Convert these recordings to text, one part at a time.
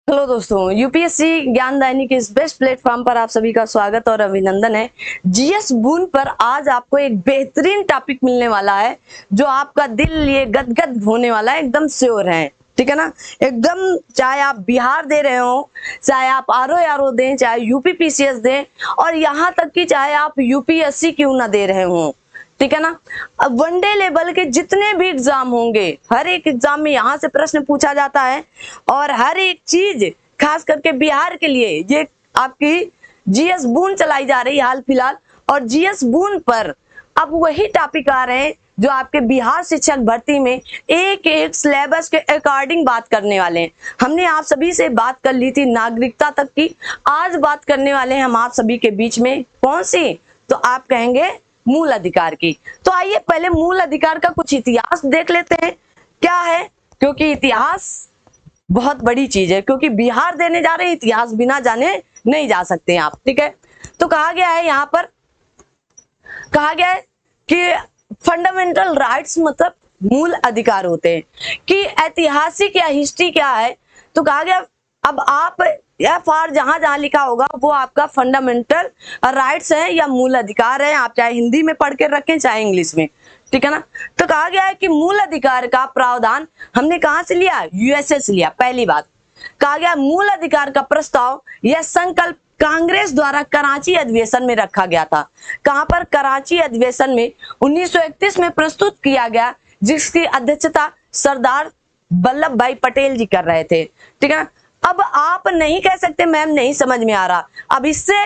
Hello दोस्तों, UPSC ज्ञानदायिनी के इस बेस्ट प्लेटफॉर्म पर आप सभी का स्वागत और अभिनंदन है। जीएस बून पर आज आपको एक बेहतरीन टॉपिक मिलने वाला है जो आपका दिल ये गदगद होने वाला है, एकदम श्योर है। ठीक है ना, एकदम। चाहे आप बिहार दे रहे हो, चाहे आप आरओ दें, चाहे यूपीपीसीएस दें, और यहाँ तक कि चाहे आप यूपीएससी क्यों ना दे रहे हो। ठीक है ना, अब वनडे लेवल के जितने भी एग्जाम होंगे, हर एक एग्जाम में यहाँ से प्रश्न पूछा जाता है और हर एक चीज खास करके बिहार के लिए ये आपकी जीएस बून चलाई जा रही है हाल फिलहाल। और जीएस बून पर अब वही टॉपिक आ रहे हैं जो आपके बिहार शिक्षक भर्ती में एक एक सिलेबस के अकॉर्डिंग बात करने वाले हैं। हमने आप सभी से बात कर ली थी नागरिकता तक की, आज बात करने वाले हैं हम आप सभी के बीच में कौन सी, तो आप कहेंगे मूल अधिकार की। तो आइए पहले मूल अधिकार का कुछ इतिहास देख लेते हैं क्या है, क्योंकि इतिहास बहुत बड़ी चीज है, क्योंकि बिहार देने जा रहे हैं, इतिहास बिना जाने नहीं जा सकते हैं आप। ठीक है, तो कहा गया है यहाँ पर, कहा गया है कि फंडामेंटल राइट्स मतलब मूल अधिकार होते हैं कि ऐतिहासिक या हिस्ट्री क्या है। तो कहा गया अब आप FR जहां जहां लिखा होगा वो आपका फंडामेंटल राइट्स है या मूल अधिकार है, आप चाहे हिंदी में पढ़ के रखें चाहे इंग्लिश में। ठीक है ना, तो कहा गया है कि मूल अधिकार का प्रावधान हमने कहां से लिया, यूएसए से लिया। पहली बात कहा गया मूल अधिकार का प्रस्ताव यह संकल्प कांग्रेस द्वारा कराची अधिवेशन में रखा गया था। कहां पर, कराची अधिवेशन में 1931 में प्रस्तुत किया गया, जिसकी अध्यक्षता सरदार वल्लभ भाई पटेल जी कर रहे थे। ठीक है ना, अब आप नहीं कह सकते मैम नहीं समझ में आ रहा, अब इससे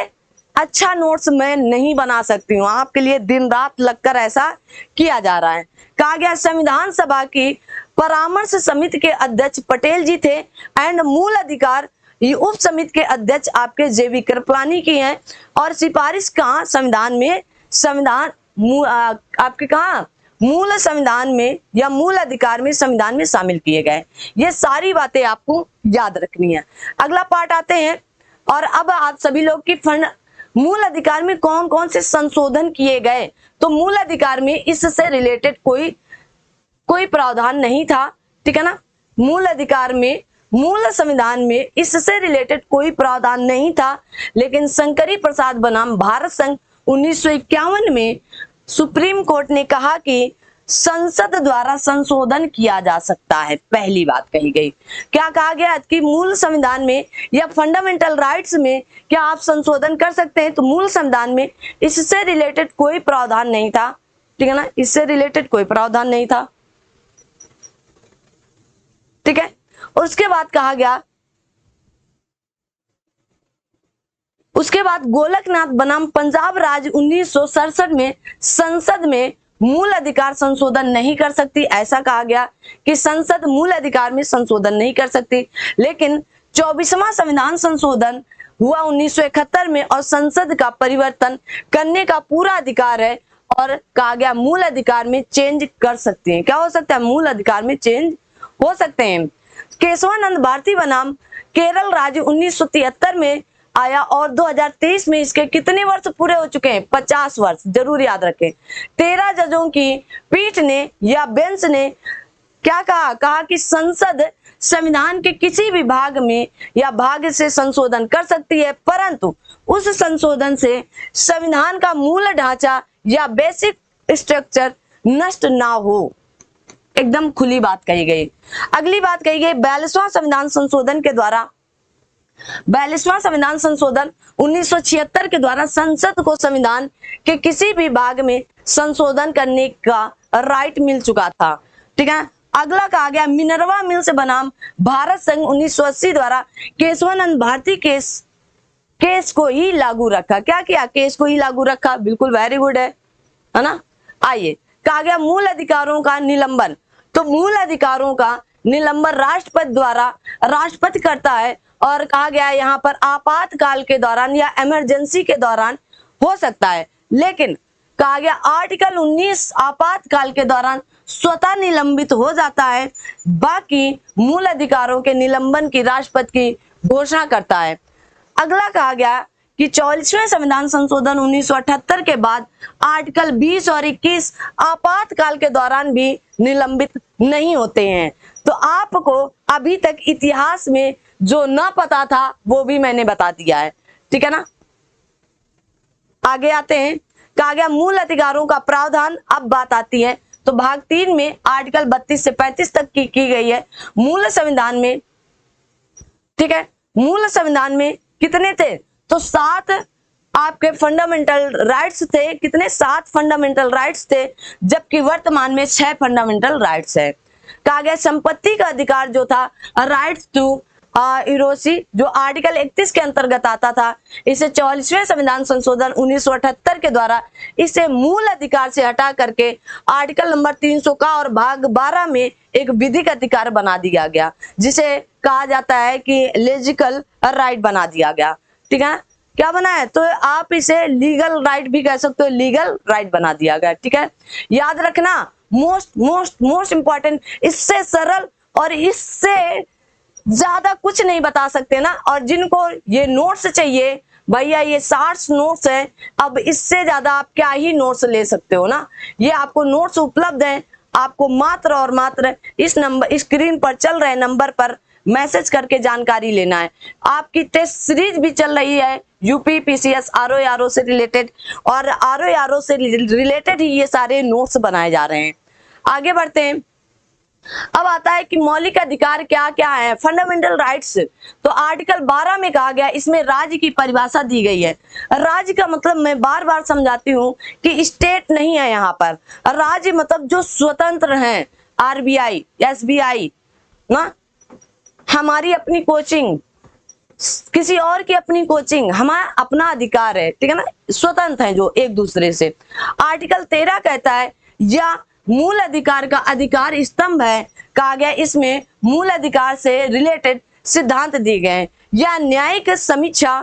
अच्छा नोट्स मैं नहीं बना सकती हूँ, आपके लिए दिन रात लगकर ऐसा किया जा रहा है। कहा गया संविधान सभा की परामर्श समिति के अध्यक्ष पटेल जी थे एंड मूल अधिकार उप समिति के अध्यक्ष आपके जेबी कृपलानी की हैं, और सिफारिश कहाँ संविधान में, संविधान आपके कहाँ मूल संविधान में या मूल अधिकार में संविधान में शामिल किए गए। ये सारी बातें आपको याद रखनी है। अगला पार्ट आते हैं, और अब आप सभी लोग की मूल अधिकार में कौन कौन से संशोधन किए गए। तो मूल अधिकार में इससे रिलेटेड कोई प्रावधान नहीं था। ठीक है ना, मूल अधिकार में मूल संविधान में इससे रिलेटेड कोई प्रावधान नहीं था, लेकिन शंकरी प्रसाद बनाम भारत संघ 1951 में सुप्रीम कोर्ट ने कहा कि संसद द्वारा संशोधन किया जा सकता है। पहली बात कही गई, क्या कहा गया कि मूल संविधान में या फंडामेंटल राइट्स में क्या आप संशोधन कर सकते हैं। तो मूल संविधान में इससे रिलेटेड कोई प्रावधान नहीं था। ठीक है ना, इससे रिलेटेड कोई प्रावधान नहीं था। ठीक है, उसके बाद कहा गया, उसके बाद गोलकनाथ बनाम पंजाब राज्य 1967 में संसद में मूल अधिकार संशोधन नहीं कर सकती। ऐसा कहा गया कि संसद मूल अधिकार में संशोधन नहीं कर सकती, लेकिन 24वां संविधान संशोधन हुआ 1971 में और संसद का परिवर्तन करने का पूरा अधिकार है, और कहा गया मूल अधिकार में चेंज कर सकते हैं। क्या हो सकता है, मूल अधिकार में चेंज हो सकते हैं। केशवानंद भारती बनाम केरल राज्य 1973 में आया और 2023 में इसके कितने वर्ष पूरे हो चुके हैं, 50 वर्ष। जरूर याद रखें। 13 जजों की पीठ ने या बेंच ने क्या कहा, कहा कि संसद संविधान के किसी भी भाग में या भाग से संशोधन कर सकती है, परंतु उस संशोधन से संविधान का मूल ढांचा या बेसिक स्ट्रक्चर नष्ट ना हो। एकदम खुली बात कही गई। अगली बात कही गई 42वां संविधान संशोधन के द्वारा, 42वां संविधान संशोधन 1976 के द्वारा संसद को संविधान के किसी भी भाग में संशोधन करने का राइट मिल चुका था। ठीक है, अगला कहा गया मिनर्वा मिल्स बनाम भारत संघ 1980 द्वारा केशवानंद भारती केस को ही लागू रखा। क्या किया, केस को ही लागू रखा। बिल्कुल वेरी गुड है ना। आइए, कहा गया मूल अधिकारों का निलंबन। तो मूल अधिकारों का निलंबन राष्ट्रपति द्वारा राष्ट्रपति करता है, और कहा गया है यहाँ पर आपातकाल के दौरान या इमरजेंसी के दौरान हो सकता है, लेकिन कहा गया आर्टिकल 19 आपातकाल के दौरान स्वतः निलंबित हो जाता है। बाकी मूल अधिकारों के निलंबन की राष्ट्रपति की घोषणा करता है। अगला कहा गया कि 44वें संविधान संशोधन 1978 के बाद आर्टिकल 20 और 21 आपातकाल के दौरान भी निलंबित नहीं होते हैं। तो आपको अभी तक इतिहास में जो ना पता था वो भी मैंने बता दिया है, ठीक है ना। आगे आते हैं, कहा गया मूल अधिकारों का प्रावधान। अब बात आती है तो भाग 3 में आर्टिकल 32 से 35 तक की गई है मूल संविधान में, ठीक है। मूल संविधान में कितने थे, तो 7 आपके फंडामेंटल राइट्स थे। कितने, 7 फंडामेंटल राइट्स थे, जबकि वर्तमान में 6 फंडामेंटल राइट्स है। कहा गया संपत्ति का अधिकार जो था, राइट्स टू इरोसी, जो आर्टिकल 31 के अंतर्गत आता था, इसे 44वें संविधान संशोधन 1978 के द्वारा इसे मूल अधिकार से हटा करके आर्टिकल नंबर 300 का और भाग 12 में एक विधिक अधिकार बना दिया गया, जिसे कहा जाता है कि लीजिकल राइट बना दिया गया, ठीक है। क्या बना है, तो आप इसे लीगल राइट भी कह सकते हो, लीगल राइट बना दिया गया, ठीक है। याद रखना, मोस्ट इंपॉर्टेंट, इससे सरल और इससे ज्यादा कुछ नहीं बता सकते ना। और जिनको ये नोट्स चाहिए, भैया ये 60 नोट्स है, अब इससे ज्यादा आप क्या ही नोट्स ले सकते हो ना। ये आपको नोट्स उपलब्ध हैं, आपको मात्र और मात्र इस नंबर, स्क्रीन पर चल रहे नंबर पर मैसेज करके जानकारी लेना है। आपकी टेस्ट सीरीज भी चल रही है यूपी पीसीएस आरओ से रिलेटेड, और आरओ से रिलेटेड ही ये सारे नोट्स बनाए जा रहे हैं। आगे बढ़ते हैं, अब आता है कि मौलिक अधिकार क्या क्या है, फंडामेंटल राइट्स। तो आर्टिकल 12 में कहा गया, इसमें राज्य की परिभाषा दी गई है। राज्य का मतलब मैं बार बार समझाती हूँ कि स्टेट नहीं है यहाँ पर, राज्य मतलब जो स्वतंत्र हैं, आरबीआई, एसबीआई ना, हमारी अपनी कोचिंग, किसी और की अपनी कोचिंग, हमारा अपना अधिकार है, ठीक है ना, स्वतंत्र है जो एक दूसरे से। आर्टिकल 13 कहता है या मूल अधिकार का अधिकार स्तंभ है, कहा गया इसमें मूल अधिकार से रिलेटेड सिद्धांत दिए गए हैं। यह न्यायिक समीक्षा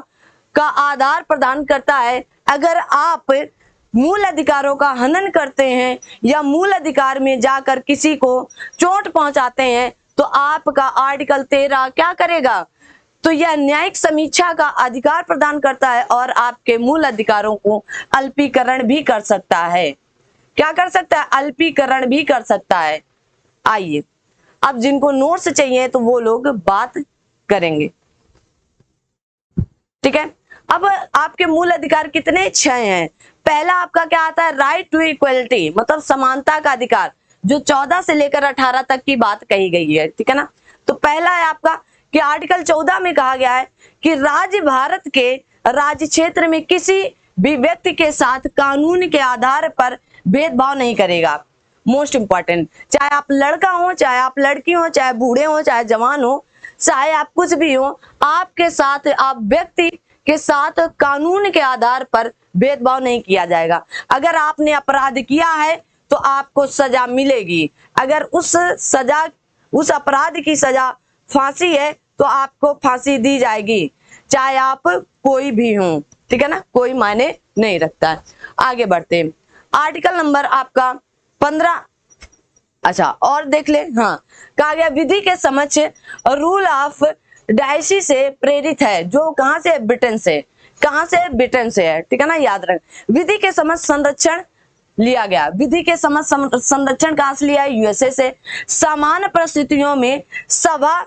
का आधार प्रदान करता है। अगर आप मूल अधिकारों का हनन करते हैं या मूल अधिकार में जाकर किसी को चोट पहुंचाते हैं तो आपका आर्टिकल 13 क्या करेगा, तो यह न्यायिक समीक्षा का अधिकार प्रदान करता है और आपके मूल अधिकारों को अल्पीकरण भी कर सकता है। क्या कर सकता है, अल्पीकरण भी कर सकता है। आइए अब जिनको नोट्स चाहिए तो वो लोग बात करेंगे, ठीक है। अब आपके मूल अधिकार कितने, 6 हैं। पहला आपका क्या आता है, राइट टू इक्वलिटी, मतलब समानता का अधिकार, जो 14 से लेकर 18 तक की बात कही गई है, ठीक है ना। तो पहला है आपका कि आर्टिकल 14 में कहा गया है कि राज्य भारत के राज्य क्षेत्र में किसी भी व्यक्ति के साथ कानून के आधार पर भेदभाव नहीं करेगा। मोस्ट इंपॉर्टेंट, चाहे आप लड़का हो, चाहे आप लड़की हो, चाहे बूढ़े हो, चाहे जवान हो, चाहे आप कुछ भी हो, आपके साथ, आप व्यक्ति के साथ कानून के आधार पर भेदभाव नहीं किया जाएगा। अगर आपने अपराध किया है तो आपको सजा मिलेगी। अगर उस अपराध की सजा फांसी है तो आपको फांसी दी जाएगी, चाहे आप कोई भी हो, ठीक है ना, कोई मायने नहीं रखता है। आगे बढ़ते हैं, आर्टिकल नंबर आपका 15, अच्छा और देख ले, हाँ, कहा गया विधि के समक्ष रूल ऑफ डायसी से प्रेरित है, जो कहां से, ब्रिटेन से, कहां से, ब्रिटेन से है, ठीक है ना, याद रख। विधि के समक्ष संरक्षण लिया गया, विधि के समक्ष संरक्षण कहां से लिया है, यूएसए से। समान परिस्थितियों में सभा,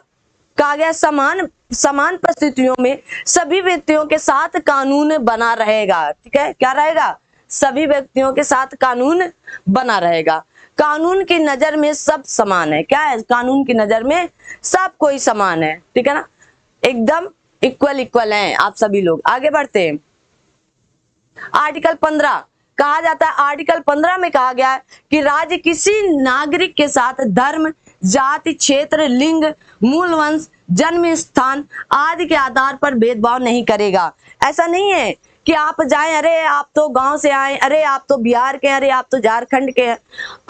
कहा गया समान परिस्थितियों में सभी व्यक्तियों के साथ कानून बना रहेगा, ठीक है, क्या रहेगा, सभी व्यक्तियों के साथ कानून बना रहेगा। कानून की नजर में सब समान है, क्या है, कानून की नजर में सब कोई समान है, ठीक है ना, एकदम इक्वल हैं आप सभी लोग। आगे बढ़ते हैं, आर्टिकल 15 कहा जाता है, आर्टिकल 15 में कहा गया है कि राज्य किसी नागरिक के साथ धर्म, जाति, क्षेत्र, लिंग, मूल वंश, जन्म स्थान आदि के आधार पर भेदभाव नहीं करेगा। ऐसा नहीं है कि आप जाएं, अरे आप तो गांव से आए, अरे आप तो बिहार के, अरे आप तो झारखंड के हैं।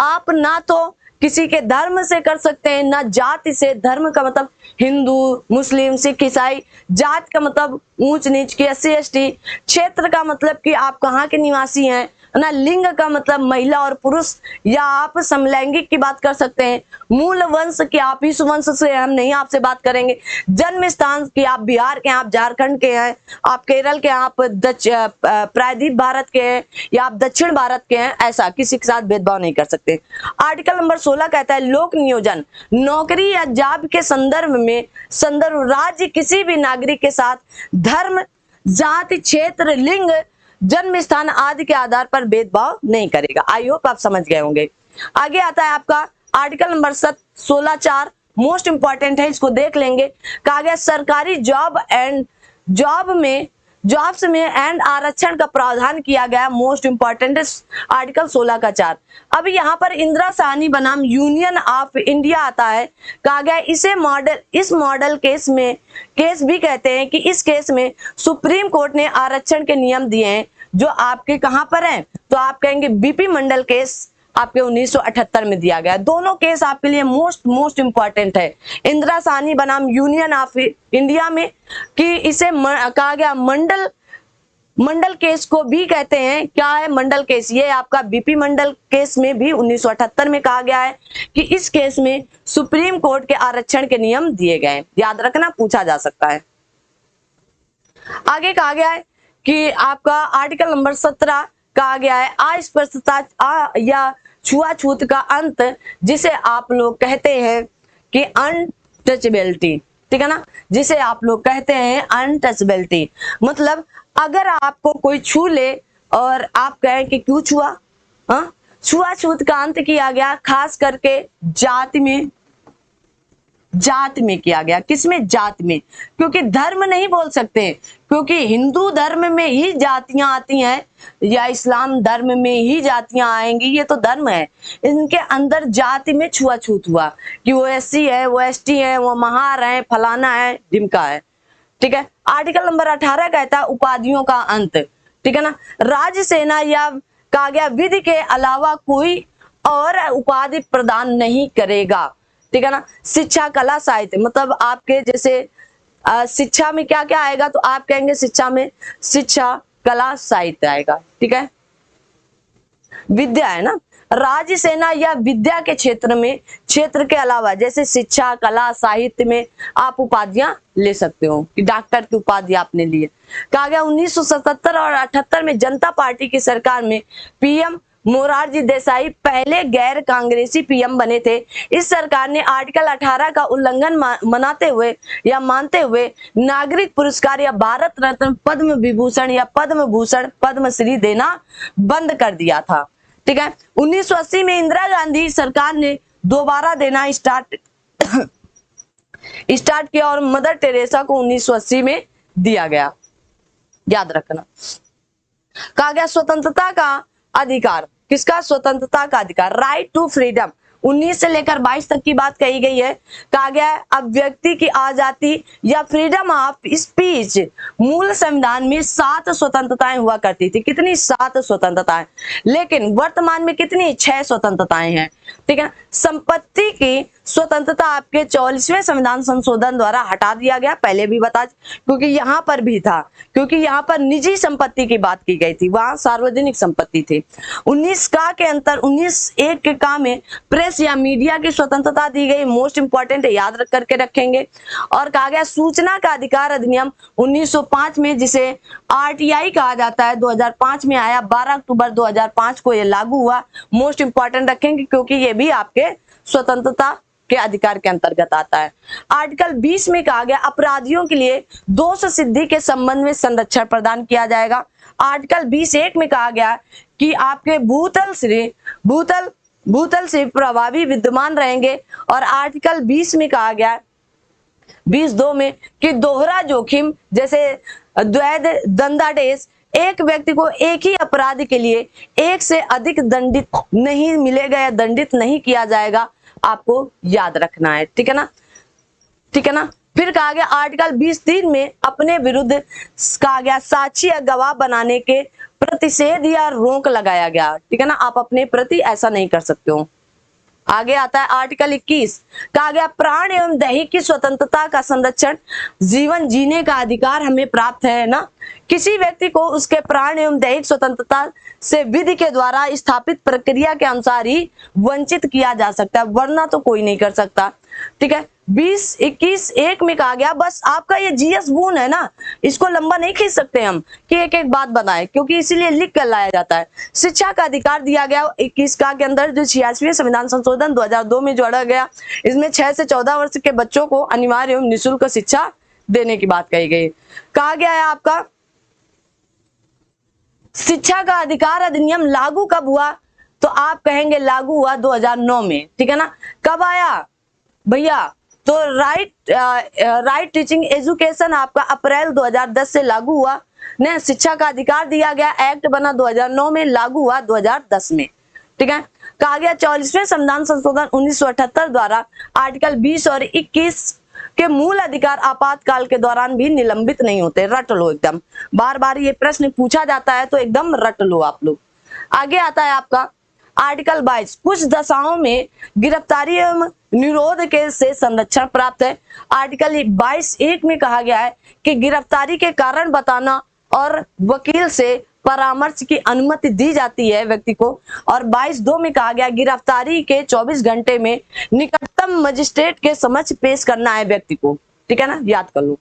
आप ना तो किसी के धर्म से कर सकते हैं, ना जाति से। धर्म का मतलब हिंदू, मुस्लिम, सिख, ईसाई। जात का मतलब ऊंच नीच की, SC ST। क्षेत्र का मतलब कि आप कहाँ के निवासी हैं, है ना। लिंग का मतलब महिला और पुरुष, या आप समलैंगिक की बात कर सकते हैं। मूल वंश की आप इस वंश से हम नहीं आपसे बात करेंगे। जन्म स्थान की आप बिहार के हैं, आप झारखंड के हैं, आप केरल के हैं, आप प्रायद्वीप भारत के हैं, या आप दक्षिण भारत के हैं, ऐसा किसी के साथ भेदभाव नहीं कर सकते। आर्टिकल नंबर 16 कहता है लोक नियोजन नौकरी या जॉब के संदर्भ राज्य किसी भी नागरिक के साथ धर्म, जाति, क्षेत्र, लिंग, जन्म स्थान आदि के आधार पर भेदभाव नहीं करेगा। आई होप आप समझ गए होंगे। आगे आता है आपका आर्टिकल नंबर 16(4) मोस्ट इंपॉर्टेंट है, इसको देख लेंगे। कहा गया सरकारी जॉब्स में एंड आरक्षण का प्रावधान किया गया। मोस्ट इंपॉर्टेंट है आर्टिकल 16 का 4। अब यहाँ पर इंदिरा साहनी बनाम यूनियन ऑफ इंडिया आता है। कहा गया इस मॉडल केस भी कहते हैं कि इस केस में सुप्रीम कोर्ट ने आरक्षण के नियम दिए हैं जो आपके कहां पर हैं, तो आप कहेंगे बीपी मंडल केस आपके 1978 में दिया गया। दोनों केस आपके लिए मोस्ट इंपॉर्टेंट है। इंदिरा साहनी बनाम यूनियन ऑफ इंडिया में कि इसे कहा गया मंडल केस को भी कहते हैं। क्या है मंडल केस? ये आपका बीपी मंडल केस में भी 1978 में कहा गया है कि इस केस में सुप्रीम कोर्ट के आरक्षण के नियम दिए गए। याद रखना, पूछा जा सकता है। आगे कहा गया है कि आपका आर्टिकल नंबर 17 कहा गया है अस्पृश्यता या छुआछूत का अंत, जिसे आप लोग कहते हैं कि अनटचेबिलिटी, ठीक है ना, जिसे आप लोग कहते हैं अनटचेबिलिटी। मतलब अगर आपको कोई छू ले और आप कहें कि क्यों छुआ, हाँ, छुआछूत का अंत किया गया खास करके जात में किया गया। किसमें? जात में, क्योंकि धर्म नहीं बोल सकते, क्योंकि हिंदू धर्म में ही जातियां आती हैं या इस्लाम धर्म में ही जातियां आएंगी, ये तो धर्म है। इनके अंदर जाति में छुआछूत हुआ कि वो एससी है, वो एसटी है, वो महार है, फलाना है, ढिमका है, ठीक है। आर्टिकल नंबर 18 कहता है उपाधियों का अंत, ठीक है ना। राज्य सेना या कहा गया विधि के अलावा कोई और उपाधि प्रदान नहीं करेगा, ठीक है ना। शिक्षा, कला, साहित्य, मतलब आपके जैसे शिक्षा में क्या क्या आएगा, तो आप कहेंगे शिक्षा में शिक्षा, कला, साहित्य आएगा, ठीक है। विद्या है ना, राज्य सेना या विद्या के क्षेत्र के अलावा जैसे शिक्षा, कला, साहित्य में आप उपाधियां ले सकते हो कि डॉक्टर की उपाधि आपने ली है। कहा गया 1977 और 78 में जनता पार्टी की सरकार में पीएम मोरारजी देसाई पहले गैर कांग्रेसी पीएम बने थे। इस सरकार ने आर्टिकल 18 का उल्लंघन मानते हुए नागरिक पुरस्कार या भारत रत्न, पद्म विभूषण या पद्म भूषण, पद्मश्री देना बंद कर दिया था, ठीक है। 1980 में इंदिरा गांधी सरकार ने दोबारा देना स्टार्ट किया और मदर टेरेसा को 1980 में दिया गया। याद रखना। कहा गया स्वतंत्रता का अधिकार, किसका? स्वतंत्रता का अधिकार, राइट टू फ्रीडम। 19 से लेकर 22 तक की बात कही गई है। कहा गया है अब व्यक्ति की आजादी या फ्रीडम ऑफ स्पीच, मूल संविधान में 7 स्वतंत्रताएं हुआ करती थी। कितनी? 7 स्वतंत्रताएं। लेकिन वर्तमान में कितनी? 6 स्वतंत्रताएं हैं, ठीक है। संपत्ति की स्वतंत्रता आपके 44वें संविधान संशोधन द्वारा हटा दिया गया, पहले भी बता, क्योंकि यहाँ पर भी था, क्योंकि यहाँ पर निजी संपत्ति की बात की गई थी, वहां सार्वजनिक संपत्ति थी। 19 के अंतर 19(1) के का में प्रेस या मीडिया की स्वतंत्रता दी गई, मोस्ट इंपॉर्टेंट है, याद रख करके रखेंगे। और कहा गया सूचना का अधिकार अधिनियम 1905 में, जिसे आरटीआई कहा जाता है, 2005 में आया, 12 अक्टूबर 2005 को यह लागू हुआ। मोस्ट इंपॉर्टेंट रखेंगे क्योंकि ये भी आपके स्वतंत्रता के अधिकार के अंतर्गत आता है। आर्टिकल 20 में कहा गया अपराधियों के लिए दोष सिद्धि के संबंध में संरक्षण प्रदान किया जाएगा। आर्टिकल 20(1) में कहा गया कि आपके भूतल से प्रभावी विद्यमान रहेंगे। और आर्टिकल 20 में कहा गया 20(2) में कि दोहरा जोखिम जैसे द्वैध दंडादेश, एक व्यक्ति को एक ही अपराध के लिए एक से अधिक दंडित नहीं मिलेगा या दंडित नहीं किया जाएगा, आपको याद रखना है, ठीक है ना, ठीक है ना। फिर कहा गया आर्टिकल 20(3) में अपने विरुद्ध कहा गया साक्षी या गवाह बनाने के प्रतिषेध या रोक लगाया गया, ठीक है ना, आप अपने प्रति ऐसा नहीं कर सकते हो। आगे आता है आर्टिकल 21, कहा गया प्राण एवं दैहिक की स्वतंत्रता का संरक्षण, जीवन जीने का अधिकार हमें प्राप्त है ना। किसी व्यक्ति को उसके प्राण एवं दैहिक स्वतंत्रता से विधि के द्वारा स्थापित प्रक्रिया के अनुसार ही वंचित किया जा सकता है, वरना तो कोई नहीं कर सकता। ठीक है, 20-21-1 में कहा गया, बस आपका ये जीएस बून है ना, इसको लंबा नहीं खींच सकते हम कि एक एक बात बताएं, क्योंकि इसीलिए लिख कर लाया जाता है। शिक्षा का अधिकार दिया गया 21 का के अंदर, जो 86वें संविधान संशोधन 2002 में जोड़ा गया, इसमें 6 से 14 वर्ष के बच्चों को अनिवार्य एवं निःशुल्क शिक्षा देने की बात कही गई। कहा गया है आपका शिक्षा का अधिकार अधिनियम लागू कब हुआ, तो आप कहेंगे लागू हुआ 2009 में। ठीक है ना, कब आया भैया, तो राइट टीचिंग एजुकेशन आपका अप्रैल 2010 से लागू हुआ ने। शिक्षा का अधिकार दिया गया, एक्ट बना 2009 में, लागू हुआ 2010 में। ठीक है, कहा गया 44वें संविधान संशोधन 1978 द्वारा आर्टिकल 20 और 21 के मूल अधिकार आपातकाल के दौरान भी निलंबित नहीं होते। रट लो एकदम, बार बार ये प्रश्न पूछा जाता है तो एकदम रट लो आप लोग। आगे आता है आपका आर्टिकल 22, कुछ दशाओं में गिरफ्तारी एवं निरोध के से संरक्षण प्राप्त है। आर्टिकल 22(1) में कहा गया है कि गिरफ्तारी के कारण बताना और वकील से परामर्श की अनुमति दी जाती है व्यक्ति को। और 22(2) में कहा गया गिरफ्तारी के 24 घंटे में निकटतम मजिस्ट्रेट के समक्ष पेश करना है व्यक्ति को। ठीक है ना, याद कर लो।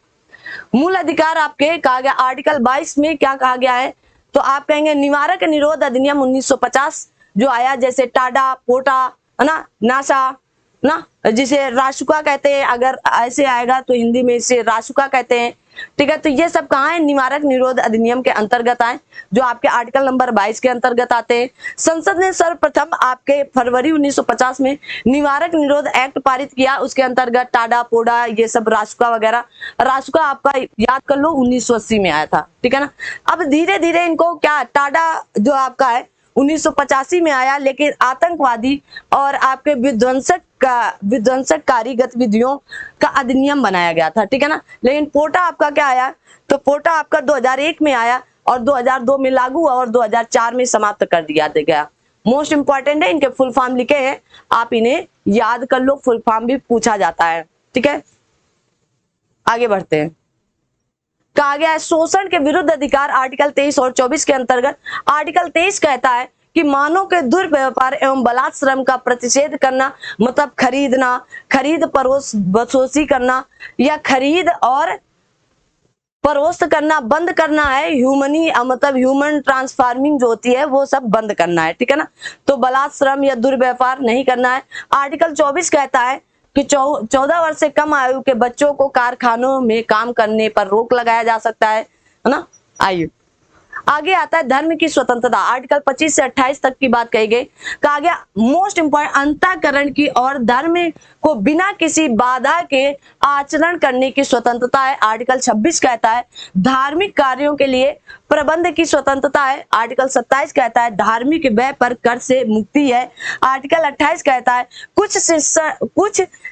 मूल अधिकार आपके कहा गया आर्टिकल 22 में क्या कहा गया है, तो आप कहेंगे निवारक निरोध अधिनियम 1950 जो आया, जैसे टाडा, पोटा, है ना, नासा ना, जिसे रासुका कहते हैं, अगर ऐसे आएगा तो हिंदी में इसे रासुका कहते हैं। ठीक है, तो ये सब कहाँ है, निवारक निरोध अधिनियम के अंतर्गत आए, जो आपके आर्टिकल नंबर 22 के अंतर्गत आते हैं। संसद ने सर्वप्रथम आपके फरवरी 1950 में निवारक निरोध एक्ट पारित किया, उसके अंतर्गत टाडा, पोडा, ये सब रासुका वगैरह। रासुका आपका याद कर लो 1980 में आया था। ठीक है ना, अब धीरे धीरे इनको क्या, टाडा जो आपका है 1985 में आया, लेकिन आतंकवादी और आपके विध्वंसककारी गतिविधियों का अधिनियम बनाया गया था। ठीक है ना, लेकिन पोटा आपका क्या आया, तो पोटा आपका 2001 में आया और 2002 में लागू हुआ और 2004 में समाप्त कर दिया गया। मोस्ट इंपॉर्टेंट है, इनके फुल फॉर्म लिखे हैं, आप इन्हें याद कर लो, फुल फॉर्म भी पूछा जाता है। ठीक है, आगे बढ़ते हैं। कहा गया है शोषण के विरुद्ध अधिकार आर्टिकल 23 और 24 के अंतर्गत। आर्टिकल 23 कहता है कि मानव के दुर्व्यवहार एवं बलात् श्रम का प्रतिषेध करना, मतलब खरीदना, खरीद परोस बसोसी करना या खरीद और परोस्त करना बंद करना है। मतलब ह्यूमन ट्रांसफार्मिंग जो होती है वो सब बंद करना है। ठीक है ना, तो बलात् श्रम या दुर्व्यवहार नहीं करना है। आर्टिकल 24 कहता है कि 14 वर्ष से कम आयु के बच्चों को कारखानों में काम करने पर रोक लगाया जा सकता है ना। आइए आगे आता है धर्म की स्वतंत्रता। आर्टिकल 25 से 28 तक की बात कही गई। कहा गया मोस्ट इंपॉर्टेंट, अंतःकरण की और धर्म को बिना किसी बाधा के आचरण करने की स्वतंत्रता है। आर्टिकल 26 कहता है धार्मिक कार्यों के लिए प्रबंध की स्वतंत्रता है। आर्टिकल 27 कहता है धार्मिक व्यय पर कर से मुक्ति है। आर्टिकल 28 कहता है कुछ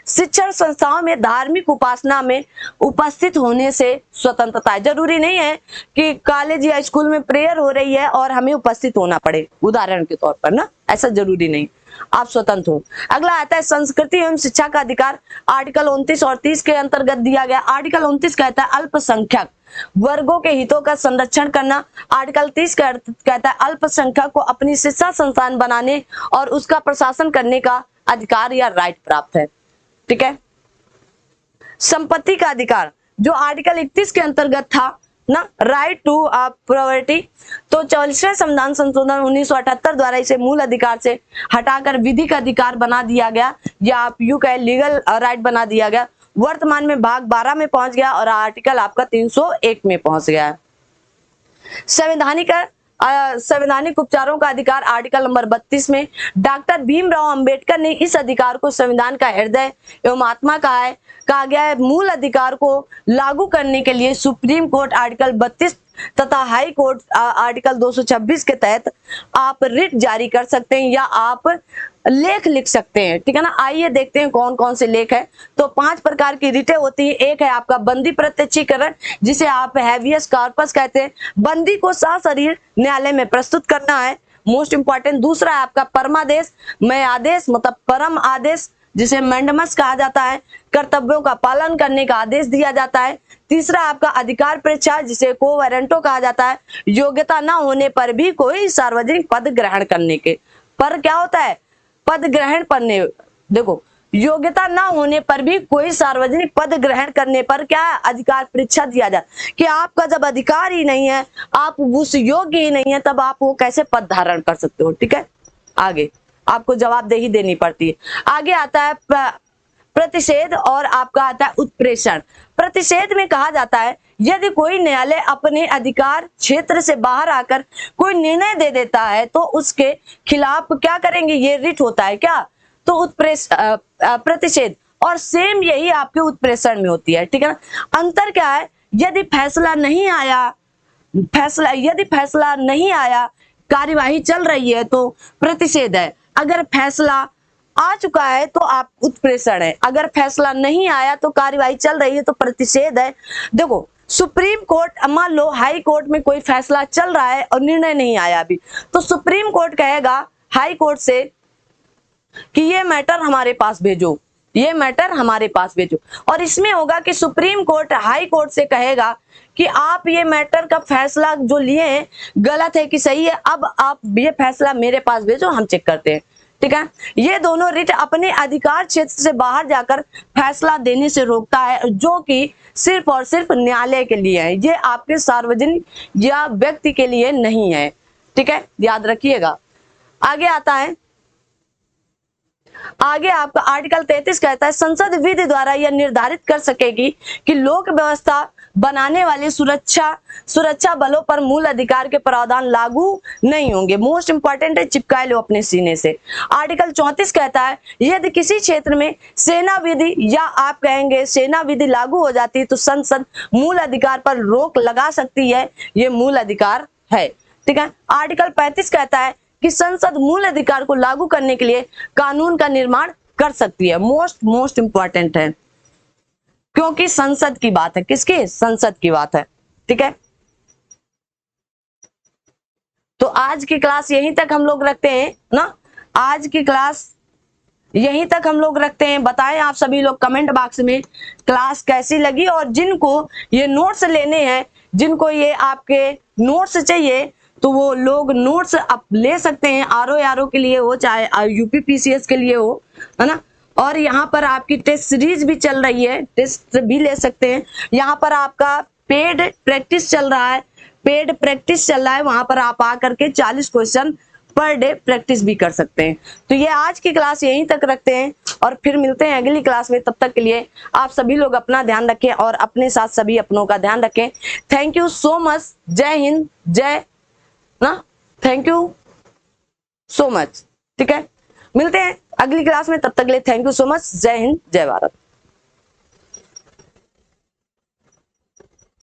शिक्षण संस्थाओं में धार्मिक उपासना में उपस्थित होने से स्वतंत्रता है। जरूरी नहीं है कि कॉलेज या स्कूल में प्रेयर हो रही है और हमें उपस्थित होना पड़े, उदाहरण के तौर पर ना, ऐसा जरूरी नहीं, आप स्वतंत्र हो। अगला आता है संस्कृति एवं शिक्षा का अधिकार। आर्टिकल 29 और 30 के अंतर्गत दिया गया। आर्टिकल 29 कहता है अल्पसंख्यक वर्गों के हितों का संरक्षण करना। आर्टिकल 30 कहता है अल्पसंख्यक को अपनी शिक्षा संस्थान बनाने और उसका प्रशासन करने का अधिकार या राइट प्राप्त है। ठीक है, संपत्ति का अधिकार जो आर्टिकल 31 के अंतर्गत था ना, राइट टू प्रॉपर्टी, तो 44वें संविधान संशोधन 1978 द्वारा इसे मूल अधिकार से हटाकर विधिक अधिकार बना दिया गया, या आप यूं कहें लीगल राइट बना दिया गया। वर्तमान में भाग 12 में पहुंच गया और आर्टिकल आपका 301 में पहुंच गया है। संवैधानिक उपचारों का अधिकार आर्टिकल नंबर 32 में डॉक्टर भीमराव अंबेडकर ने इस अधिकार को संविधान का हृदय एवं आत्मा कहा है। कहा गया है मूल अधिकार को लागू करने के लिए सुप्रीम कोर्ट आर्टिकल 32 तथा हाई कोर्ट आर्टिकल 226 के तहत आप रिट जारी कर सकते हैं या आप लेख लिख सकते हैं। ठीक है ना, आइए देखते हैं कौन कौन से लेख है। तो 5 प्रकार की रिटें होती है। एक है आपका बंदी प्रत्यक्षीकरण, जिसे आप हैवियस कॉर्पस कहते हैं। बंदी को सशरीर न्यायालय में प्रस्तुत करना है। Most important. दूसरा है आपका परमादेश, मैं आदेश मतलब परम आदेश जिसे मैंडमस कहा जाता है, कर्तव्यों का पालन करने का आदेश दिया जाता है। तीसरा आपका अधिकार परीक्षा जिसे को वारंटो कहा जाता है, योग्यता न होने पर भी कोई सार्वजनिक पद ग्रहण करने के पर क्या होता है, पद ग्रहण करने, देखो योग्यता न होने पर भी कोई सार्वजनिक पद ग्रहण करने पर क्या अधिकार परीक्षा दिया जाता कि आपका जब अधिकार ही नहीं है, आप उस योग्य ही नहीं है, तब आप वो कैसे पद धारण कर सकते हो। ठीक है, आगे आपको जवाबदेही देनी पड़ती है। आगे आता है प्रतिषेध और आपका आता है उत्प्रेषण। प्रतिषेध में कहा जाता है यदि कोई न्यायालय अपने अधिकार क्षेत्र से बाहर आकर कोई निर्णय दे देता है तो उसके खिलाफ क्या करेंगे, ये रिट होता है क्या, तो प्रतिषेध, और सेम यही आपके उत्प्रेषण में होती है। ठीक है ना, अंतर क्या है, यदि फैसला नहीं आया, कार्यवाही चल रही है तो प्रतिषेध है, अगर फैसला आ चुका है तो आप उत्प्रेषण है, अगर फैसला नहीं आया तो कार्यवाही चल रही है तो प्रतिषेध है। देखो सुप्रीम कोर्ट, मान लो हाई कोर्ट में कोई फैसला चल रहा है और निर्णय नहीं आया अभी, तो सुप्रीम कोर्ट कहेगा हाई कोर्ट से कि ये मैटर हमारे पास भेजो, ये मैटर हमारे पास भेजो, और इसमें होगा कि सुप्रीम कोर्ट हाई कोर्ट से कहेगा कि आप ये मैटर का फैसला जो लिए हैं गलत है कि सही है, अब आप ये फैसला मेरे पास भेजो, हम चेक करते हैं। ठीक है, ये दोनों रिट अपने अधिकार क्षेत्र से बाहर जाकर फैसला देने से रोकता है, जो कि सिर्फ और सिर्फ न्यायालय के लिए है, ये आपके सार्वजनिक या व्यक्ति के लिए नहीं है। ठीक है, याद रखिएगा। आगे आता है, आगे आपका आर्टिकल 33 कहता है संसद विधि द्वारा यह निर्धारित कर सकेगी कि लोक व्यवस्था बनाने वाली सुरक्षा बलों पर मूल अधिकार के प्रावधान लागू नहीं होंगे। मोस्ट इंपॉर्टेंट है, चिपकाए लो अपने सीने से। आर्टिकल 34 कहता है यदि किसी क्षेत्र में सेना विधि या आप कहेंगे सेना विधि लागू हो जाती है तो संसद मूल अधिकार पर रोक लगा सकती है, ये मूल अधिकार है। ठीक है, आर्टिकल 35 कहता है कि संसद मूल अधिकार को लागू करने के लिए कानून का निर्माण कर सकती है। मोस्ट इंपॉर्टेंट है, क्योंकि संसद की बात है, किसकी, संसद की बात है। ठीक है, तो आज की क्लास यहीं तक हम लोग रखते हैं ना, आज की क्लास यहीं तक हम लोग रखते हैं। बताएं आप सभी लोग कमेंट बॉक्स में क्लास कैसी लगी, और जिनको ये नोट्स लेने हैं, जिनको ये आपके नोट्स चाहिए तो वो लोग नोट्स आप ले सकते हैं, आरओ के लिए हो चाहे यूपीपीसीएस के लिए हो, है ना। और यहाँ पर आपकी टेस्ट सीरीज भी चल रही है, टेस्ट भी ले सकते हैं। यहाँ पर आपका पेड प्रैक्टिस चल रहा है, वहां पर आप आकर के 40 क्वेश्चन पर डे प्रैक्टिस भी कर सकते हैं। तो ये आज की क्लास यहीं तक रखते हैं और फिर मिलते हैं अगली क्लास में। तब तक के लिए आप सभी लोग अपना ध्यान रखें और अपने साथ सभी अपनों का ध्यान रखें। थैंक यू सो मच, जय हिंद, जय ना, थैंक यू सो मच। ठीक है, मिलते हैं अगली क्लास में, तब तक के लिए थैंक यू सो मच, जय हिंद, जय भारत।